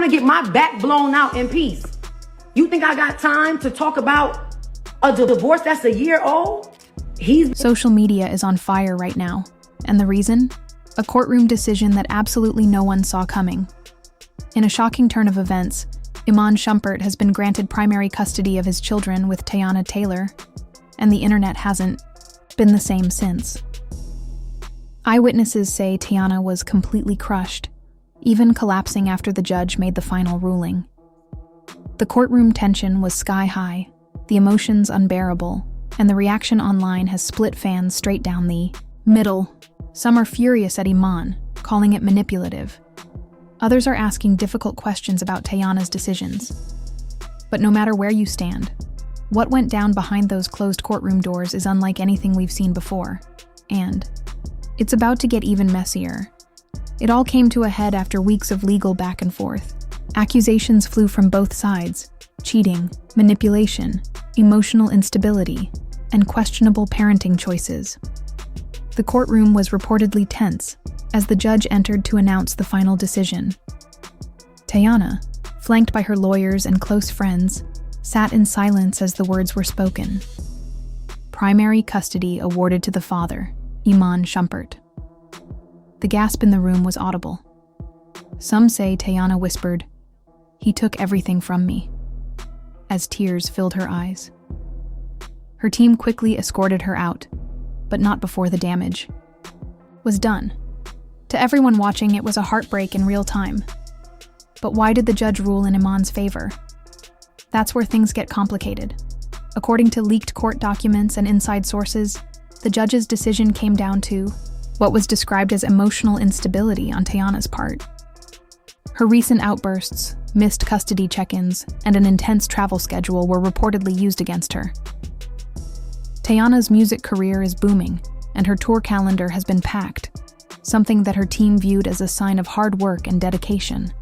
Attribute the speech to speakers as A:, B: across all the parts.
A: to get my back blown out in peace. You think I got time to talk about a divorce that's a year old?
B: Social media is on fire right now. And the reason? A courtroom decision that absolutely no one saw coming. In a shocking turn of events, Iman Shumpert has been granted primary custody of his children with Teyana Taylor, and the internet hasn't been the same since. Eyewitnesses say Teyana was completely crushed, even collapsing after the judge made the final ruling. The courtroom tension was sky high, the emotions unbearable, and the reaction online has split fans straight down the middle. Some are furious at Iman, calling it manipulative. Others are asking difficult questions about Teyana's decisions. But no matter where you stand, what went down behind those closed courtroom doors is unlike anything we've seen before. And it's about to get even messier. It all came to a head after weeks of legal back and forth. Accusations flew from both sides: cheating, manipulation, emotional instability, and questionable parenting choices. The courtroom was reportedly tense as the judge entered to announce the final decision. Teyana, flanked by her lawyers and close friends, sat in silence as the words were spoken. Primary custody awarded to the father, Iman Shumpert. The gasp in the room was audible. Some say Teyana whispered, "He took everything from me," as tears filled her eyes. Her team quickly escorted her out, but not before the damage was done. To everyone watching, it was a heartbreak in real time. But why did the judge rule in Iman's favor? That's where things get complicated. According to leaked court documents and inside sources, the judge's decision came down to what was described as emotional instability on Teyana's part. Her recent outbursts, missed custody check-ins, and an intense travel schedule were reportedly used against her. Teyana's music career is booming, and her tour calendar has been packed, something that her team viewed as a sign of hard work and dedication.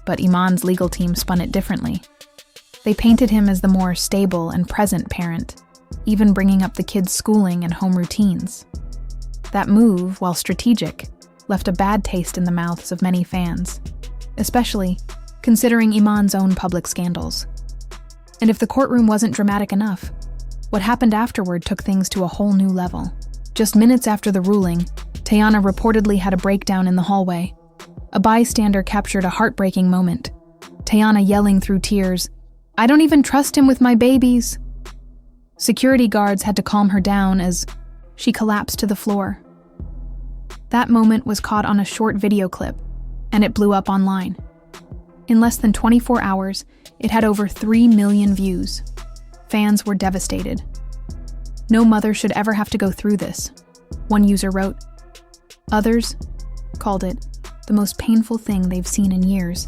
B: But Iman's legal team spun it differently. They painted him as the more stable and present parent, even bringing up the kids' schooling and home routines. That move, while strategic, left a bad taste in the mouths of many fans, especially considering Iman's own public scandals. And if the courtroom wasn't dramatic enough, what happened afterward took things to a whole new level. Just minutes after the ruling, Teyana reportedly had a breakdown in the hallway. A bystander captured a heartbreaking moment. Teyana yelling through tears, "I don't even trust him with my babies." Security guards had to calm her down as she collapsed to the floor. That moment was caught on a short video clip, and it blew up online. In less than 24 hours, it had over 3 million views. Fans were devastated. "No mother should ever have to go through this," one user wrote. Others called it the most painful thing they've seen in years.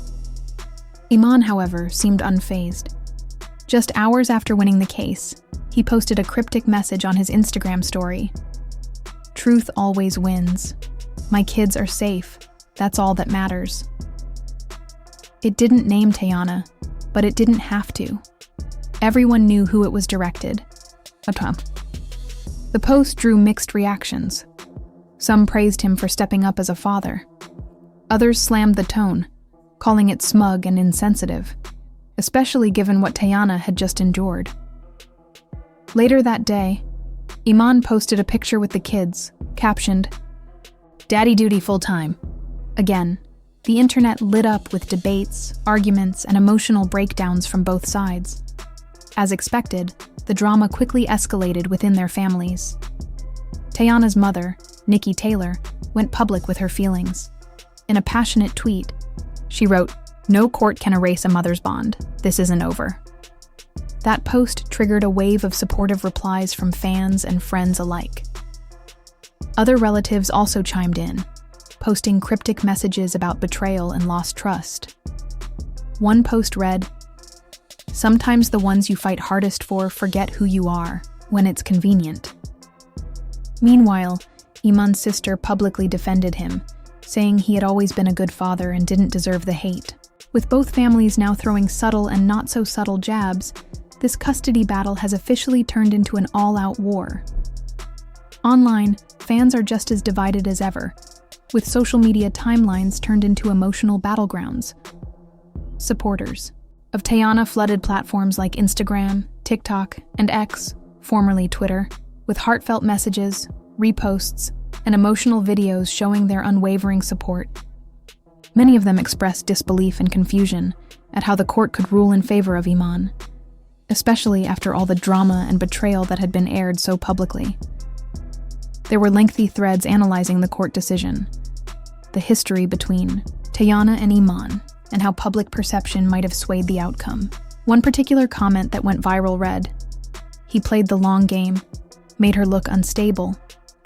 B: Iman, however, seemed unfazed. Just hours after winning the case, he posted a cryptic message on his Instagram story. "Truth always wins. My kids are safe. That's all that matters." It didn't name Teyana, but it didn't have to. Everyone knew who it was directed. The post drew mixed reactions. Some praised him for stepping up as a father. Others slammed the tone, calling it smug and insensitive, especially given what Teyana had just endured. Later that day, Iman posted a picture with the kids, captioned, "Daddy duty full-time." Again, the internet lit up with debates, arguments, and emotional breakdowns from both sides. As expected, the drama quickly escalated within their families. Teyana's mother, Taylor, went public with her feelings. In a passionate tweet, she wrote, "No court can erase a mother's bond. This isn't over." That post triggered a wave of supportive replies from fans and friends alike. Other relatives also chimed in, posting cryptic messages about betrayal and lost trust. One post read, "Sometimes the ones you fight hardest for forget who you are when it's convenient." Meanwhile, Iman's sister publicly defended him, saying he had always been a good father and didn't deserve the hate. With both families now throwing subtle and not-so-subtle jabs, this custody battle has officially turned into an all-out war. Online, fans are just as divided as ever, with social media timelines turned into emotional battlegrounds. supporters of Teyana flooded platforms like Instagram, TikTok, and X, formerly Twitter, with heartfelt messages, reposts, and emotional videos showing their unwavering support. Many of them expressed disbelief and confusion at how the court could rule in favor of Iman, especially after all the drama and betrayal that had been aired so publicly. There were lengthy threads analyzing the court decision, the history between Teyana and Iman, and how public perception might have swayed the outcome. One particular comment that went viral read, "He played the long game, made her look unstable,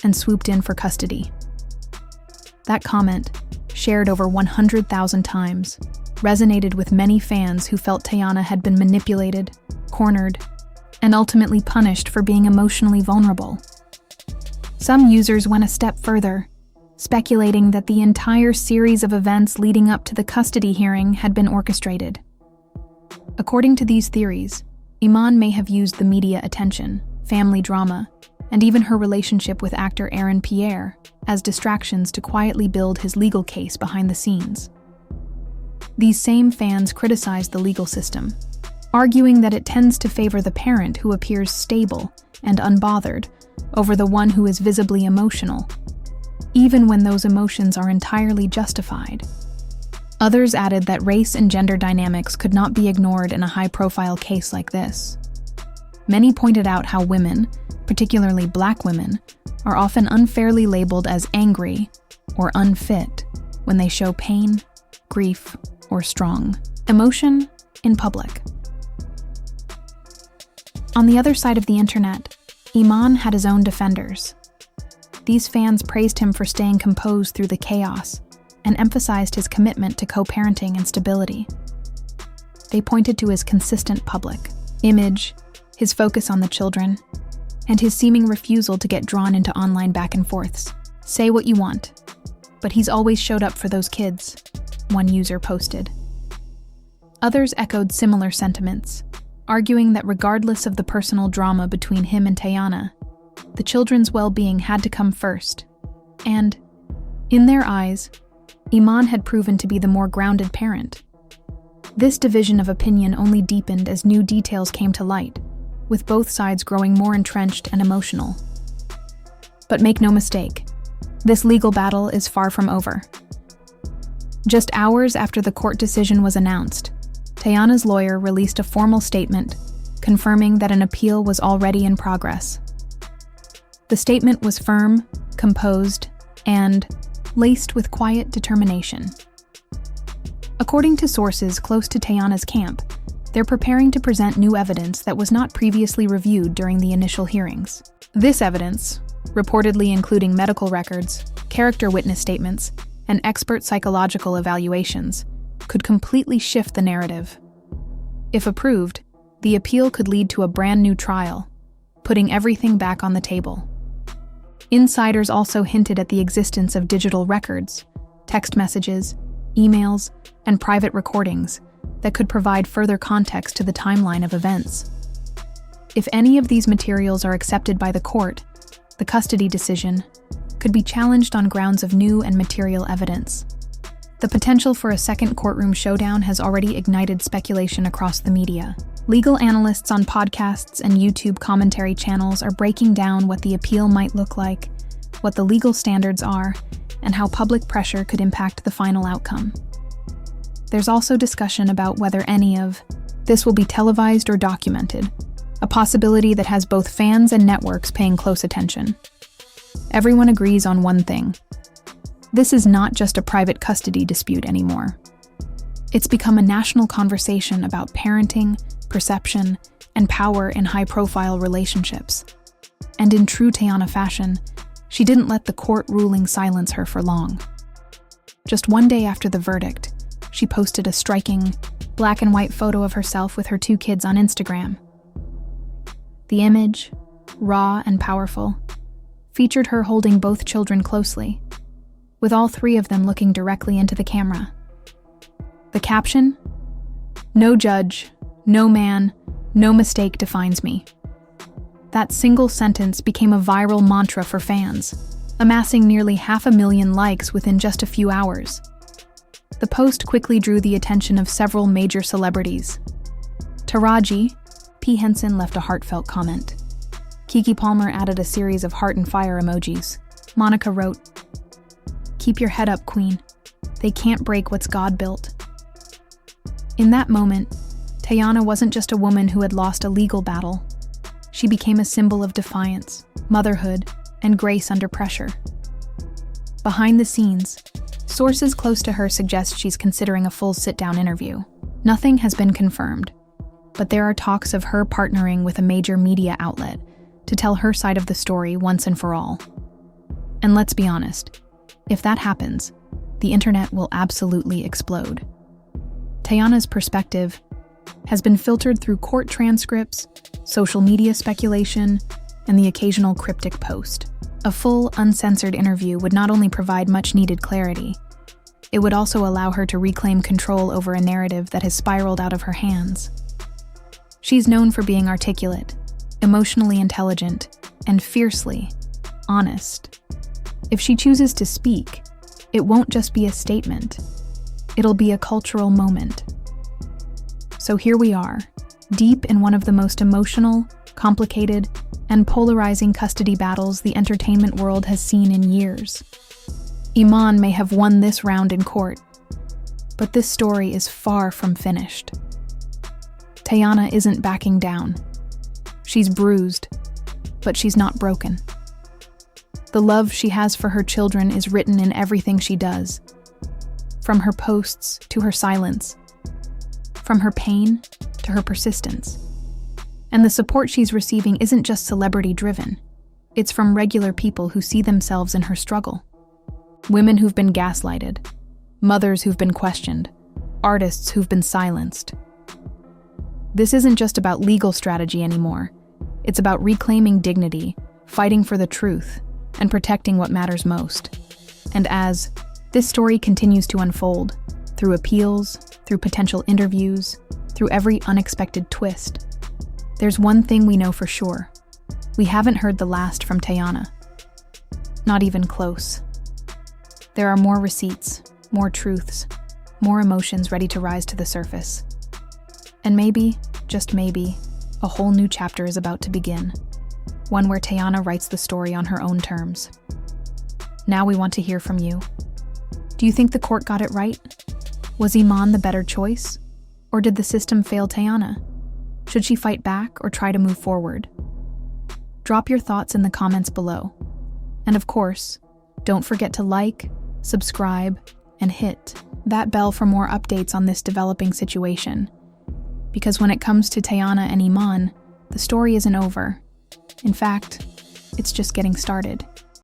B: and swooped in for custody." That comment, shared over 100,000 times, resonated with many fans who felt Teyana had been manipulated, cornered, and ultimately punished for being emotionally vulnerable. Some users went a step further, speculating that the entire series of events leading up to the custody hearing had been orchestrated. According to these theories, Iman may have used the media attention, family drama, and even her relationship with actor Aaron Pierre as distractions to quietly build his legal case behind the scenes. These same fans criticized the legal system, arguing that it tends to favor the parent who appears stable and unbothered over the one who is visibly emotional, even when those emotions are entirely justified. Others added that race and gender dynamics could not be ignored in a high-profile case like this. Many pointed out how women, particularly Black women, are often unfairly labeled as angry or unfit when they show pain, grief, or strong emotion in public. On the other side of the internet, Iman had his own defenders. These fans praised him for staying composed through the chaos and emphasized his commitment to co-parenting and stability. They pointed to his consistent public image, his focus on the children, and his seeming refusal to get drawn into online back and forths. "Say what you want, but he's always showed up for those kids," one user posted. Others echoed similar sentiments, arguing that regardless of the personal drama between him and Teyana, the children's well-being had to come first, and, in their eyes, Iman had proven to be the more grounded parent. This division of opinion only deepened as new details came to light, with both sides growing more entrenched and emotional. But make no mistake, this legal battle is far from over. Just hours after the court decision was announced, Teyana's lawyer released a formal statement confirming that an appeal was already in progress. The statement was firm, composed, and laced with quiet determination. According to sources close to Teyana's camp, they're preparing to present new evidence that was not previously reviewed during the initial hearings. This evidence, reportedly including medical records, character witness statements, and expert psychological evaluations, could completely shift the narrative. If approved, the appeal could lead to a brand new trial, putting everything back on the table. Insiders also hinted at the existence of digital records, text messages, emails, and private recordings that could provide further context to the timeline of events. If any of these materials are accepted by the court, the custody decision could be challenged on grounds of new and material evidence. The potential for a second courtroom showdown has already ignited speculation across the media. Legal analysts on podcasts and YouTube commentary channels are breaking down what the appeal might look like, what the legal standards are, and how public pressure could impact the final outcome. There's also discussion about whether any of this will be televised or documented, a possibility that has both fans and networks paying close attention. Everyone agrees on one thing. This is not just a private custody dispute anymore. It's become a national conversation about parenting, perception, and power in high-profile relationships. And in true Teyana fashion, she didn't let the court ruling silence her for long. Just one day after the verdict, she posted a striking, black and white photo of herself with her 2 kids on Instagram. The image, raw and powerful, featured her holding both children closely, with all 3 of them looking directly into the camera. The caption? "No judge, no man, no mistake defines me." That single sentence became a viral mantra for fans, amassing nearly 500,000 likes within just a few hours. The post quickly drew the attention of several major celebrities. Taraji P. Henson left a heartfelt comment. Keke Palmer added a series of heart and fire emojis. Monica wrote, "Keep your head up, Queen. They can't break what's God built." In that moment, Teyana wasn't just a woman who had lost a legal battle. She became a symbol of defiance, motherhood, and grace under pressure. Behind the scenes, sources close to her suggest she's considering a full sit-down interview. Nothing has been confirmed, but there are talks of her partnering with a major media outlet to tell her side of the story once and for all. And let's be honest, if that happens, the internet will absolutely explode. Teyana's perspective has been filtered through court transcripts, social media speculation, and the occasional cryptic post. A full, uncensored interview would not only provide much-needed clarity, it would also allow her to reclaim control over a narrative that has spiraled out of her hands. She's known for being articulate, emotionally intelligent, and fiercely honest. If she chooses to speak, it won't just be a statement. It'll be a cultural moment. So here we are, deep in one of the most emotional, complicated, and polarizing custody battles the entertainment world has seen in years. Iman may have won this round in court, but this story is far from finished. Teyana isn't backing down. She's bruised, but she's not broken. The love she has for her children is written in everything she does, from her posts to her silence, from her pain to her persistence. And the support she's receiving isn't just celebrity-driven. It's from regular people who see themselves in her struggle. Women who've been gaslighted, mothers who've been questioned, artists who've been silenced. This isn't just about legal strategy anymore. It's about reclaiming dignity, fighting for the truth, and protecting what matters most. And as this story continues to unfold, through appeals, through potential interviews, through every unexpected twist, there's one thing we know for sure. We haven't heard the last from Teyana. Not even close. There are more receipts, more truths, more emotions ready to rise to the surface. And maybe, just maybe, a whole new chapter is about to begin. One where Teyana writes the story on her own terms. Now we want to hear from you. Do you think the court got it right? Was Iman the better choice? Or did the system fail Teyana? Should she fight back or try to move forward? Drop your thoughts in the comments below. And of course, don't forget to like, subscribe, and hit that bell for more updates on this developing situation. Because when it comes to Teyana and Iman, the story isn't over. In fact, it's just getting started.